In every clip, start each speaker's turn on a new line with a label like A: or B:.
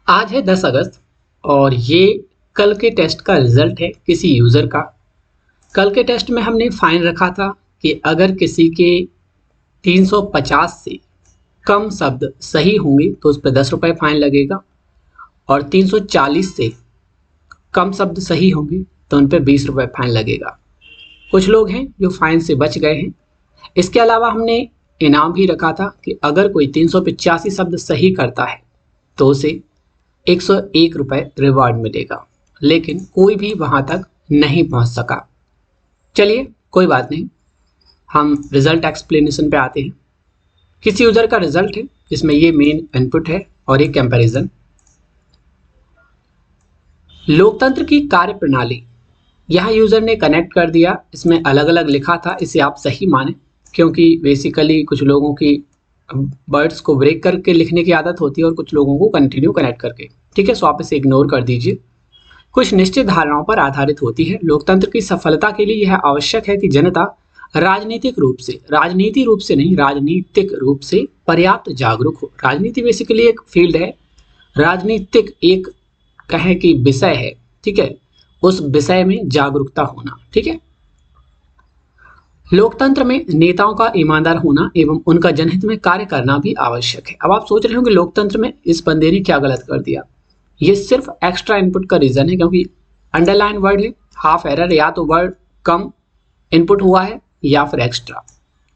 A: आज है 10 अगस्त और ये कल के टेस्ट का रिजल्ट है किसी यूज़र का। कल के टेस्ट में हमने फाइन रखा था कि अगर किसी के 350 से कम शब्द सही होंगे तो उस पर 10 रुपये फाइन लगेगा और 340 से कम शब्द सही होंगे तो उन पर 20 रुपये फाइन लगेगा। कुछ लोग हैं जो फाइन से बच गए हैं। इसके अलावा हमने इनाम भी रखा था कि अगर कोई 385 शब्द सही करता है तो उसे 101 रुपये रिवार्ड मिलेगा, लेकिन कोई भी वहां तक नहीं पहुंच सका। चलिए कोई बात नहीं, हम रिजल्ट एक्सप्लेनेशन पे आते हैं। किसी यूजर का रिजल्ट है जिसमें ये मेन इनपुट है और एक कंपैरिजन। लोकतंत्र की कार्य प्रणाली, यहाँ यूजर ने कनेक्ट कर दिया। इसमें अलग अलग लिखा था, इसे आप सही माने क्योंकि बेसिकली कुछ लोगों की वर्ड्स को ब्रेक करके लिखने की आदत होती है और कुछ लोगों को कंटिन्यू कनेक्ट करके। ठीक है, सो आप इसे इग्नोर कर दीजिए। कुछ निश्चित धारणाओं पर आधारित होती है। लोकतंत्र की सफलता के लिए यह आवश्यक है कि जनता राजनीतिक रूप से पर्याप्त जागरूक हो। राजनीति बेसिकली एक फील्ड है, राजनीतिक एक कहें कि विषय है। ठीक है, उस विषय में जागरूकता होना। ठीक है, लोकतंत्र में नेताओं का ईमानदार होना एवं उनका जनहित में कार्य करना भी आवश्यक है। अब आप सोच रहे हो कि लोकतंत्र में इस बंदे ने क्या गलत कर दिया। ये सिर्फ एक्स्ट्रा इनपुट का रीजन है क्योंकि अंडरलाइन वर्ड है, हाफ एरर, या तो वर्ड कम इनपुट हुआ है या फिर एक्स्ट्रा।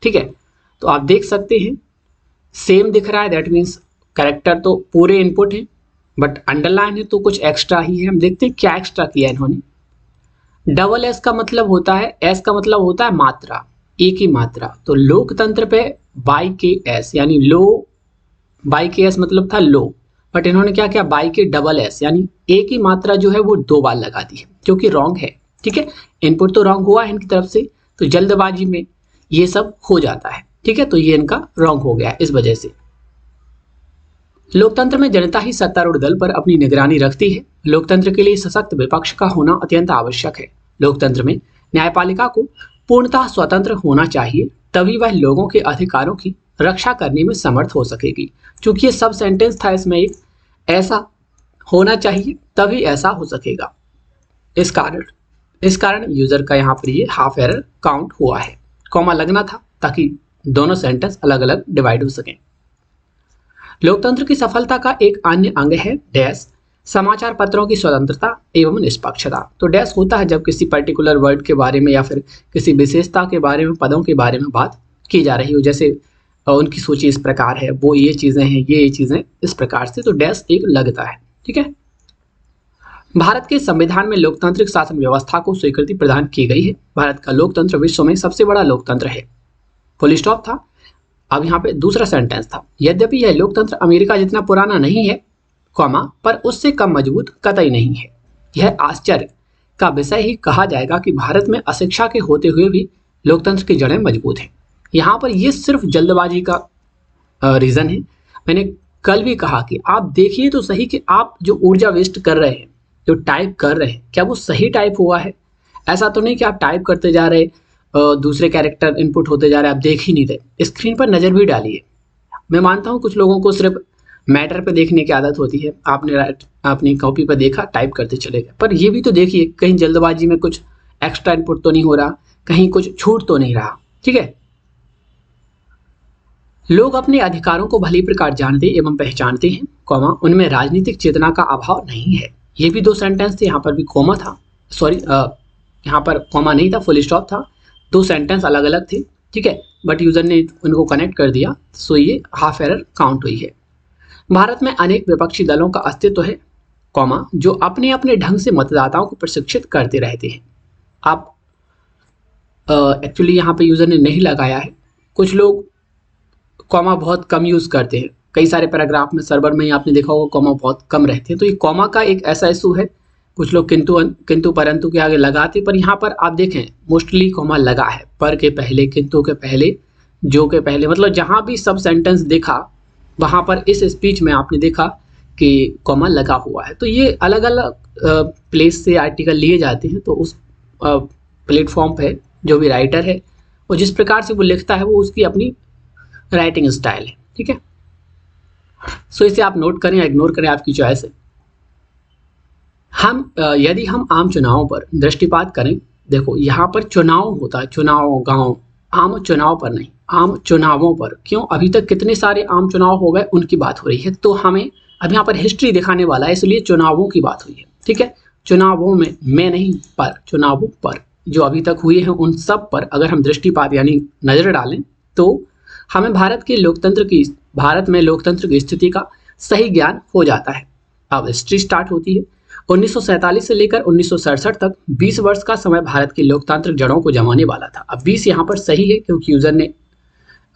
A: ठीक है, तो आप देख सकते हैं सेम दिख रहा है, दैट मीन्स कैरेक्टर तो पूरे इनपुट है बट अंडरलाइन है तो कुछ एक्स्ट्रा ही है। हम देखते हैं क्या एक्स्ट्रा किया इन्होंने। डबल एस का मतलब होता है, एस का मतलब होता है मात्रा, एक ही मात्रा। तो लोकतंत्र पे बाई के एस यानी लो, बाई के एस मतलब था लो, बट इन्होंने क्या किया, बाई के डबल एस यानी एक ही मात्रा जो है वो 2 बार लगा दी है, जो कि रॉन्ग है। ठीक है, इनपुट तो रॉन्ग हुआ है इनकी तरफ से, तो जल्दबाजी में ये सब हो जाता है। ठीक है, तो ये इनका रॉन्ग हो गया इस वजह से। लोकतंत्र में जनता ही सत्तारूढ़ दल पर अपनी निगरानी रखती है। लोकतंत्र के लिए सशक्त विपक्ष का होना अत्यंत आवश्यक है। लोकतंत्र में न्यायपालिका को पूर्णतः स्वतंत्र होना चाहिए, तभी वह लोगों के अधिकारों की रक्षा करने में समर्थ हो सकेगी। क्योंकि ये सब सेंटेंस था, इसमें एक ऐसा होना चाहिए तभी ऐसा हो सकेगा। इस कारण यूजर का यहाँ पर ये हाफ एरर काउंट हुआ है। कॉमा लगना था ताकि दोनों सेंटेंस अलग अलग डिवाइड हो सकें। लोकतंत्र की सफलता का एक अन्य अंग है डैश, समाचार पत्रों की स्वतंत्रता एवं निष्पक्षता। तो डैश होता है जब किसी पर्टिकुलर वर्ड के बारे में या फिर किसी विशेषता के बारे में, पदों के बारे में बात की जा रही हो, जैसे उनकी सूची इस प्रकार है, वो ये चीजें हैं, ये चीजें इस प्रकार से, तो डैश एक लगता है। ठीक है, भारत के संविधान में लोकतांत्रिक शासन व्यवस्था को स्वीकृति प्रदान की गई है। भारत का लोकतंत्र विश्व में सबसे बड़ा लोकतंत्र है। फुल स्टॉप था। अब यहाँ पे दूसरा सेंटेंस था, यद्यपि यह लोकतंत्र अमेरिका जितना पुराना नहीं है, कॉमा, पर उससे कम मजबूत कतई नहीं है। यह आश्चर्य का विषय ही कहा जाएगा कि भारत में अशिक्षा के होते हुए भी लोकतंत्र की जड़ें मजबूत हैं। यहाँ पर ये सिर्फ जल्दबाजी का रीजन है। मैंने कल भी कहा कि आप देखिए तो सही कि आप जो ऊर्जा वेस्ट कर रहे हैं, जो टाइप कर रहे हैं, क्या वो सही टाइप हुआ है। ऐसा तो नहीं कि आप टाइप करते जा रहे, दूसरे कैरेक्टर इनपुट होते जा रहे, आप देख ही नहीं रहे। स्क्रीन पर नज़र भी डालिए। मैं मानता हूँ कुछ लोगों को सिर्फ मैटर पे देखने की आदत होती है, आपने अपनी कॉपी पर देखा, टाइप करते चले गए, पर ये भी तो देखिए कहीं जल्दबाजी में कुछ एक्स्ट्रा इनपुट तो नहीं हो रहा, कहीं कुछ छूट तो नहीं रहा। ठीक है, लोग अपने अधिकारों को भली प्रकार जानते एवं पहचानते हैं, कॉमा, उनमें राजनीतिक चेतना का अभाव नहीं है। ये भी 2 सेंटेंस थे, यहाँ पर भी कॉमा था, सॉरी यहाँ पर कॉमा नहीं था, फुल स्टॉप था। 2 सेंटेंस अलग अलग थे। ठीक है, बट यूजर ने उनको कनेक्ट कर दिया, सो ये हाफ एरर काउंट हुई है। भारत में अनेक विपक्षी दलों का अस्तित्व है, कॉमा, जो अपने अपने ढंग से मतदाताओं को प्रशिक्षित करते रहते हैं। आप एक्चुअली यहाँ पे यूजर ने नहीं लगाया है। कुछ लोग कॉमा बहुत कम यूज करते हैं, कई सारे पैराग्राफ में सर्वर में आपने देखा होगा कॉमा बहुत कम रहते हैं, तो ये कॉमा का एक ऐसा इशू है। कुछ लोग किंतु परंतु के आगे लगाते, पर यहाँ पर आप देखें मोस्टली कॉमा लगा है, पर के पहले, किंतु के पहले, जो के पहले, मतलब जहाँ भी सब सेंटेंस देखा वहाँ पर इस स्पीच में आपने देखा कि कॉमा लगा हुआ है। तो ये अलग अलग प्लेस से आर्टिकल लिए जाते हैं, तो उस प्लेटफॉर्म पे जो भी राइटर है वो जिस प्रकार से वो लिखता है वो उसकी अपनी राइटिंग स्टाइल है। ठीक है, सो इसे आप नोट करें या इग्नोर करें, आपकी चॉइस है। यदि हम आम चुनावों पर दृष्टिपात करें, देखो यहाँ पर चुनाव होता है, चुनाव गांव, आम चुनाव पर नहीं, आम चुनावों पर। क्यों? अभी तक कितने सारे आम चुनाव हो गए उनकी बात हो रही है, तो हमें अब यहाँ पर हिस्ट्री दिखाने वाला है, इसलिए चुनावों की बात हुई है। ठीक है, चुनावों में, मैं नहीं, पर, चुनावों पर जो अभी तक हुए हैं उन सब पर अगर हम दृष्टिपात यानी नजर डालें तो हमें भारत में लोकतंत्र की स्थिति का सही ज्ञान हो जाता है। अब हिस्ट्री स्टार्ट होती है 1947 से लेकर 1967 तक 20 वर्ष का समय भारत की लोकतांत्रिक जड़ों को जमाने वाला था। अब 20 यहाँ पर सही है क्योंकि यूजर ने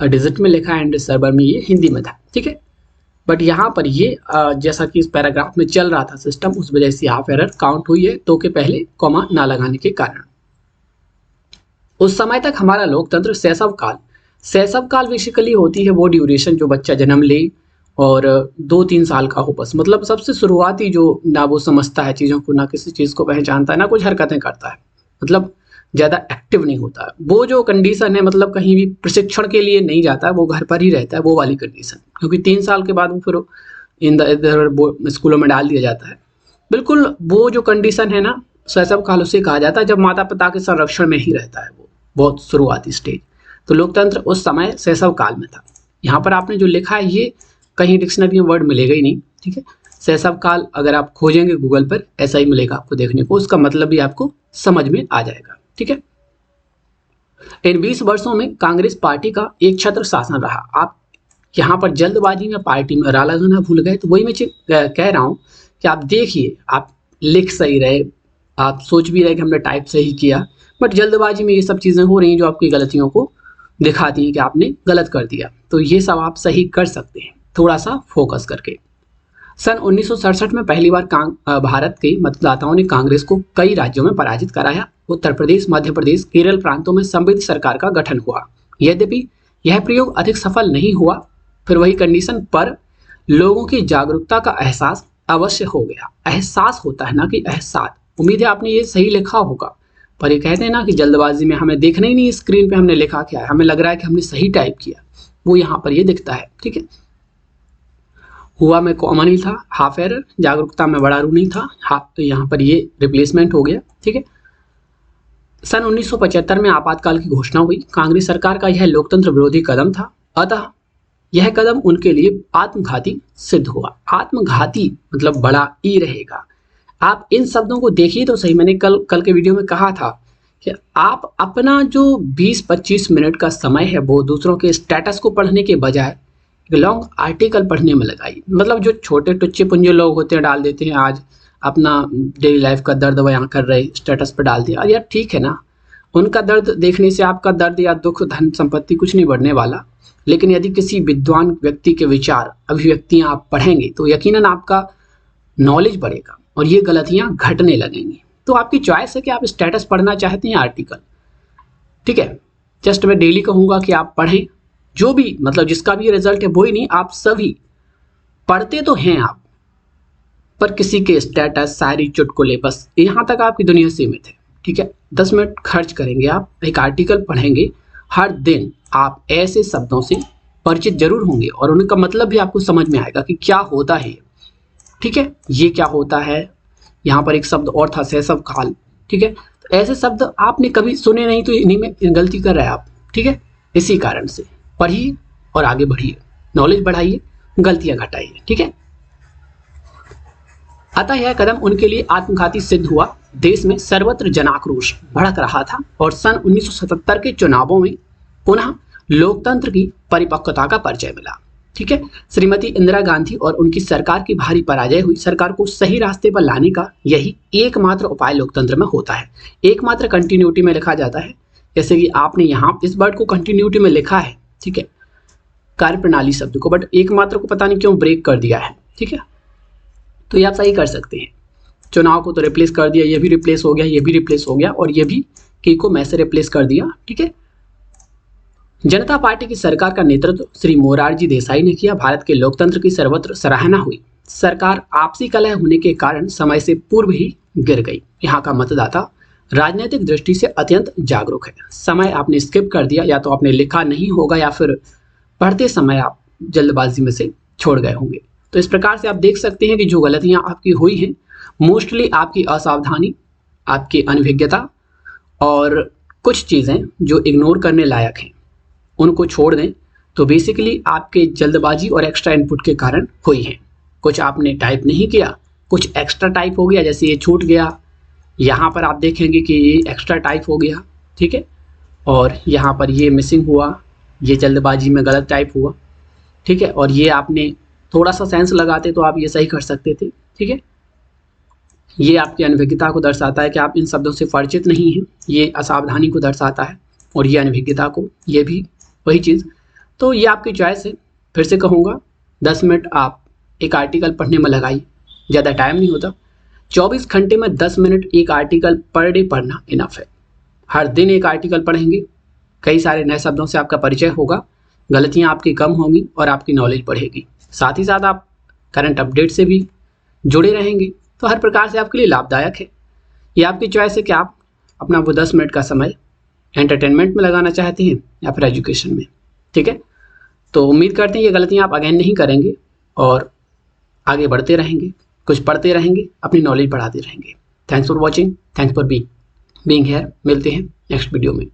A: डिजिट में लिखा एंड सर्वर में ये हिंदी में था। ठीक है, बट यहाँ पर ये जैसा कि इस पैराग्राफ में चल रहा था सिस्टम, उस वजह से हाफ एरर काउंट हुई है, तो के पहले कॉमा ना लगाने के कारण। उस समय तक हमारा लोकतंत्र शैशव काल बेसिकली होती है वो ड्यूरेशन जो बच्चा जन्म ले और 2-3 साल का हो, बस मतलब सबसे शुरुआती जो ना वो समझता है चीज़ों को, ना किसी चीज़ को पहचानता है, ना कुछ हरकतें करता है, मतलब ज़्यादा एक्टिव नहीं होता है। वो जो कंडीशन है, मतलब कहीं भी प्रशिक्षण के लिए नहीं जाता है, वो घर पर ही रहता है, वो वाली कंडीशन। क्योंकि 3 साल के बाद वो फिर इधर स्कूलों में डाल दिया जाता है। बिल्कुल वो जो कंडीशन है ना, शैशव काल उसे कहा जाता है जब माता पिता के संरक्षण में ही रहता है, वो बहुत शुरुआती स्टेज। तो लोकतंत्र उस समय शैशव काल में था। यहाँ पर आपने जो लिखा है ये कहीं डिक्शनरी में वर्ड मिलेगा ही नहीं। ठीक है, शैशव काल अगर आप खोजेंगे गूगल पर ऐसा ही मिलेगा आपको देखने को, उसका मतलब भी आपको समझ में आ जाएगा। ठीक है, इन 20 वर्षों में कांग्रेस पार्टी का एक छत्र शासन रहा। आप यहाँ पर जल्दबाजी में पार्टी में रा लगाना भूल गए, तो वही मैं कह रहा हूँ कि आप देखिए, आप लिख सही रहे, आप सोच भी रहे कि हमने टाइप सही किया, बट जल्दबाजी में ये सब चीज़ें हो रही हैं जो आपकी गलतियों को दिखाती हैं कि आपने गलत कर दिया। तो ये सब आप सही कर सकते हैं थोड़ा सा फोकस करके। सन 1967 में पहली बार भारत के मतदाताओं ने कांग्रेस को कई राज्यों में पराजित कराया। उत्तर प्रदेश, मध्य प्रदेश, केरल प्रांतों में समृद्ध सरकार का गठन हुआ। यद्यपि यह प्रयोग अधिक सफल नहीं हुआ, फिर वही कंडीशन पर लोगों की जागरूकता का एहसास अवश्य हो गया। एहसास होता है ना कि एहसास। उम्मीद है आपने ये सही लिखा होगा, पर ये कहते हैं ना कि जल्दबाजी में हमें देखना ही नहीं स्क्रीन पे हमने लिखा क्या है, हमें लग रहा है कि हमने सही टाइप किया, वो यहाँ पर ये दिखता है। ठीक है, हुआ में कॉमन ही था, हाफ एरर, जागरूकता में बड़ा रू नहीं था, यहाँ पर ये रिप्लेसमेंट हो गया। ठीक है, सन 1975 में आपातकाल की घोषणा हुई। कांग्रेस सरकार का यह लोकतंत्र विरोधी कदम था, अतः यह कदम उनके लिए आत्मघाती सिद्ध हुआ। आत्मघाती मतलब बड़ा ई रहेगा। आप इन शब्दों को देखिए तो सही, मैंने कल के वीडियो में कहा था कि आप अपना जो 20-25 मिनट का समय है वो दूसरों के स्टेटस को पढ़ने के बजाय लॉन्ग आर्टिकल पढ़ने में लगाइए। मतलब जो छोटे टुच्चे पुंजे लोग होते हैं डाल देते हैं आज अपना डेली लाइफ का दर्द बयां कर रहे स्टेटस पर डाल दिया, यार ठीक है ना, उनका दर्द देखने से आपका दर्द या दुख, धन संपत्ति कुछ नहीं बढ़ने वाला। लेकिन यदि किसी विद्वान व्यक्ति के विचार, अभिव्यक्तियां आप पढ़ेंगे तो यकीनन आपका नॉलेज बढ़ेगा और ये गलतियां घटने लगेंगी। तो आपकी चॉइस है कि आप स्टेटस पढ़ना चाहते हैं आर्टिकल। ठीक है, जस्ट मैं डेली कहूँगा कि आप पढ़ें, जो भी मतलब जिसका भी रिजल्ट है वो ही नहीं, आप सभी पढ़ते तो हैं आप, पर किसी के स्टेटस, शायरी, चुटकुले, बस यहाँ तक आपकी दुनिया सीमित है। ठीक है, 10 मिनट खर्च करेंगे, आप एक आर्टिकल पढ़ेंगे, हर दिन आप ऐसे शब्दों से परिचित जरूर होंगे और उनका मतलब भी आपको समझ में आएगा कि क्या होता है। ठीक है, ये क्या होता है। यहाँ पर एक शब्द और था, शैशव काल। ठीक है, तो ऐसे शब्द आपने कभी सुने नहीं तो इन्हीं में गलती कर रहे हैं आप। ठीक है, इसी कारण से पढ़िए और आगे बढ़िए, नॉलेज बढ़ाइए, गलतियां घटाइए। ठीक है, अतः यह कदम उनके लिए आत्मघाती सिद्ध हुआ। देश में सर्वत्र जनाक्रोश भड़क रहा था और सन 1977 के चुनावों में पुनः लोकतंत्र की परिपक्वता का परिचय मिला। ठीक है, श्रीमती इंदिरा गांधी और उनकी सरकार की भारी पराजय हुई। सरकार को सही रास्ते पर लाने का यही एकमात्र उपाय लोकतंत्र में होता है। एकमात्र कंटिन्यूटी में लिखा जाता है, जैसे कि आपने यहाँ इस वर्ड को कंटिन्यूटी में लिखा है। ठीक है, कार्यप्रणाली शब्द को, बट एकमात्र को पता नहीं क्यों ब्रेक कर दिया है। ठीक है, तो ये आप सही कर सकते हैं। चुनाव को तो रिप्लेस कर दिया, ये भी रिप्लेस हो गया, ये भी रिप्लेस हो गया और ये भी की को मैं से रिप्लेस कर दिया। ठीक है, जनता पार्टी की सरकार का नेतृत्व श्री मोरारजी देसाई ने किया। भारत के लोकतंत्र की सर्वत्र सराहना हुई। सरकार आपसी कलह होने के कारण समय से पूर्व ही गिर गई। यहाँ का मतदाता राजनीतिक दृष्टि से अत्यंत जागरूक है। समय आपने स्किप कर दिया, या तो आपने लिखा नहीं होगा या फिर पढ़ते समय आप जल्दबाजी में से छोड़ गए होंगे। तो इस प्रकार से आप देख सकते हैं कि जो गलतियां आपकी हुई हैं मोस्टली आपकी असावधानी, आपकी अनभिज्ञता और कुछ चीज़ें जो इग्नोर करने लायक हैं उनको छोड़ दें तो बेसिकली आपके जल्दबाजी और एक्स्ट्रा इनपुट के कारण हुई हैं। कुछ आपने टाइप नहीं किया, कुछ एक्स्ट्रा टाइप हो गया, जैसे ये छूट गया, यहाँ पर आप देखेंगे कि ये एक्स्ट्रा टाइप हो गया, ठीक है, और यहाँ पर ये मिसिंग हुआ, ये जल्दबाजी में गलत टाइप हुआ, ठीक है, और ये आपने थोड़ा सा सेंस लगाते तो आप ये सही कर सकते थे, ठीक है। ये आपकी अनभिज्ञता को दर्शाता है कि आप इन शब्दों से परिचित नहीं हैं, ये असावधानी को दर्शाता है, और ये अनभिज्ञता को, ये भी वही चीज़। तो ये आपकी चॉइस है। फिर से कहूँगा 10 मिनट आप एक आर्टिकल पढ़ने में लगाइए, ज़्यादा टाइम नहीं होता। 24 घंटे में 10 मिनट एक आर्टिकल पर डे पढ़ना इनफ है। हर दिन एक आर्टिकल पढ़ेंगे, कई सारे नए शब्दों से आपका परिचय होगा, गलतियाँ आपकी कम होंगी और आपकी नॉलेज बढ़ेगी। साथ ही साथ आप करंट अपडेट से भी जुड़े रहेंगे, तो हर प्रकार से आपके लिए लाभदायक है। ये आपकी चॉइस है कि आप अपना वो 10 मिनट का समय एंटरटेनमेंट में लगाना चाहते हैं या फिर एजुकेशन में, ठीक है। तो उम्मीद करते हैं ये गलतियाँ आप अगेन नहीं करेंगे और आगे बढ़ते रहेंगे, कुछ पढ़ते रहेंगे, अपनी नॉलेज बढ़ाते रहेंगे। Thanks for watching, thanks for being here. मिलते हैं नेक्स्ट वीडियो में।